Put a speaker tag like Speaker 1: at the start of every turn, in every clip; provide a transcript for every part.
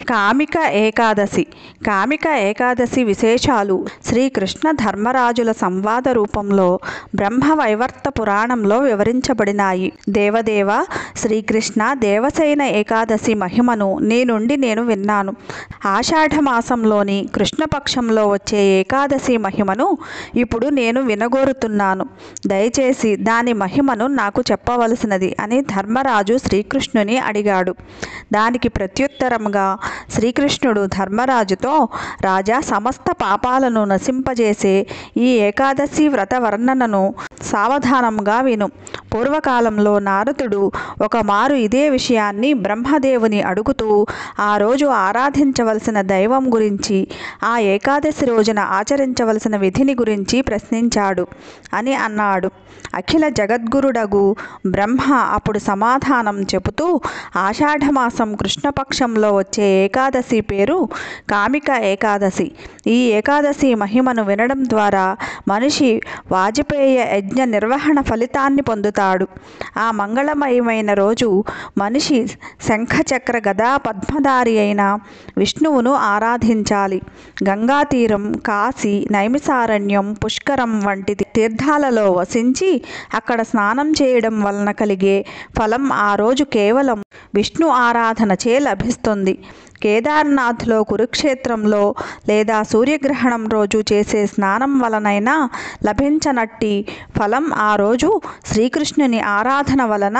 Speaker 1: కామిక ఏకాదశి. కామిక ఏకాదశి విశేషాలు శ్రీకృష్ణ ధర్మరాజుల సంవాద రూపంలో బ్రహ్మవైవర్త పురాణంలో వివరించబడినాయి. దేవదేవ శ్రీకృష్ణ దేవసేన ఏకాదశి మహిమను నీ నుండి నేను విన్నాను. ఆషాఢమాసంలోని కృష్ణపక్షంలో వచ్చే ఏకాదశి మహిమను ఇప్పుడు నేను వినగోరుతున్నాను. దయచేసి దాని మహిమను నాకు చెప్పవలసినది అని ధర్మరాజు శ్రీకృష్ణుని అడిగాడు. దానికి ప్రత్యుత్తరముగా శ్రీకృష్ణుడు ధర్మరాజుతో, రాజా, సమస్త పాపాలను నశింపజేసే ఈ ఏకాదశి వ్రత వర్ణనను సావధానంగా విను. పూర్వకాలంలో నారదుడు ఒకమారు ఇదే విషయాన్ని బ్రహ్మదేవుని అడుగుతూ ఆ రోజు ఆరాధించవలసిన దైవం గురించి, ఆ ఏకాదశి రోజున ఆచరించవలసిన విధిని గురించి ప్రశ్నించాడు అని అన్నాడు. అఖిల జగద్గురుడగు బ్రహ్మ అప్పుడు సమాధానం చెబుతూ, ఆషాఢమాసం కృష్ణపక్షంలో వచ్చే ఏకాదశి పేరు కామిక ఏకాదశి. ఈ ఏకాదశి మహిమను వినడం ద్వారా మనిషి వాజపేయ యజ్ఞ నిర్వహణ ఫలితాన్ని పొందుతాడు. ఆ మంగళమయమైన రోజు మనిషి శంఖచక్ర గదా పద్మధారి అయిన విష్ణువును ఆరాధించాలి. గంగాతీరం, కాశీ, నైమిసారణ్యం, పుష్కరం వంటి తీర్థాలలో వసించి అక్కడ స్నానం చేయడం వలన కలిగే ఫలం ఆ రోజు కేవలం విష్ణు ఆరాధనచే లభిస్తుంది. కేదార్నాథ్లో, కురుక్షేత్రంలో లేదా సూర్యగ్రహణం రోజు చేసే స్నానం వలనైనా లభించనట్టి ఫలం ఆ రోజు శ్రీకృష్ణుని ఆరాధన వలన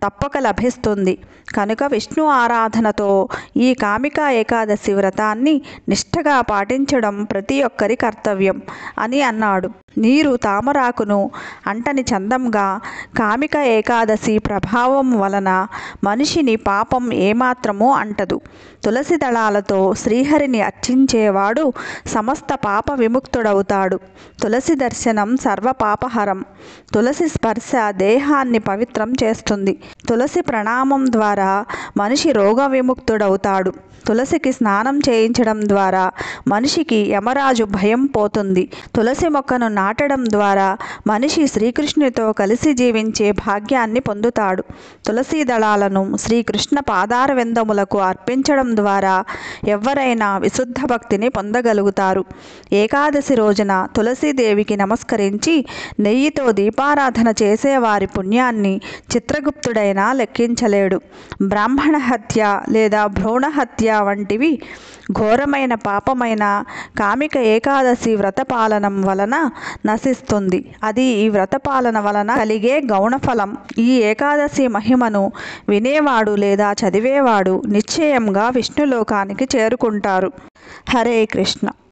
Speaker 1: తప్పక లభిస్తుంది. కనుక విష్ణు ఆరాధనతో ఈ కామిక ఏకాదశి వ్రతాన్ని నిష్ఠగా పాటించడం ప్రతి ఒక్కరి కర్తవ్యం అని అన్నాడు. నీరు తామరాకును అంటని చందంగా కామిక ఏకాదశి ప్రభావం వలన మనిషిని పాపం ఏమాత్రమూ అంటదు. తులసి దళాలతో శ్రీహరిని అర్చించేవాడు సమస్త పాప విముక్తుడవుతాడు. తులసి దర్శనం సర్వపాపహరం. తులసి స్పర్శ దేహాన్ని పవిత్రం చేస్తుంది. తులసి ప్రణామం ద్వారా మనిషి రోగ విముక్తుడవుతాడు. తులసికి స్నానం చేయించడం ద్వారా మనిషికి యమరాజు భయం పోతుంది. తులసి మొక్కను నాటడం ద్వారా మనిషి శ్రీకృష్ణునితో కలిసి జీవించే భాగ్యాన్ని పొందుతాడు. తులసి దళాలను శ్రీకృష్ణ పాదార విందములకు అర్పించడం ద్వారా ఎవరైనా విశుద్ధ భక్తిని పొందగలుగుతారు. ఏకాదశి రోజున తులసీదేవికి నమస్కరించి నెయ్యితో దీపారాధన చేసేవారి పుణ్యాన్ని చిత్రగుప్తుడైనా లెక్కించలేడు. బ్రాహ్మణ హత్య లేదా భ్రూణ హత్య వంటివి ఘోరమైన పాపమైన కామిక ఏకాదశి వ్రతపాలనం వలన నశిస్తుంది. అది ఈ వ్రతపాలన వలన కలిగే గౌణఫలం. ఈ ఏకాదశి మహిమను వినేవాడు లేదా చదివేవాడు నిశ్చయంగా విష్ణులోకానికి చేరుకుంటారు. హరే కృష్ణ.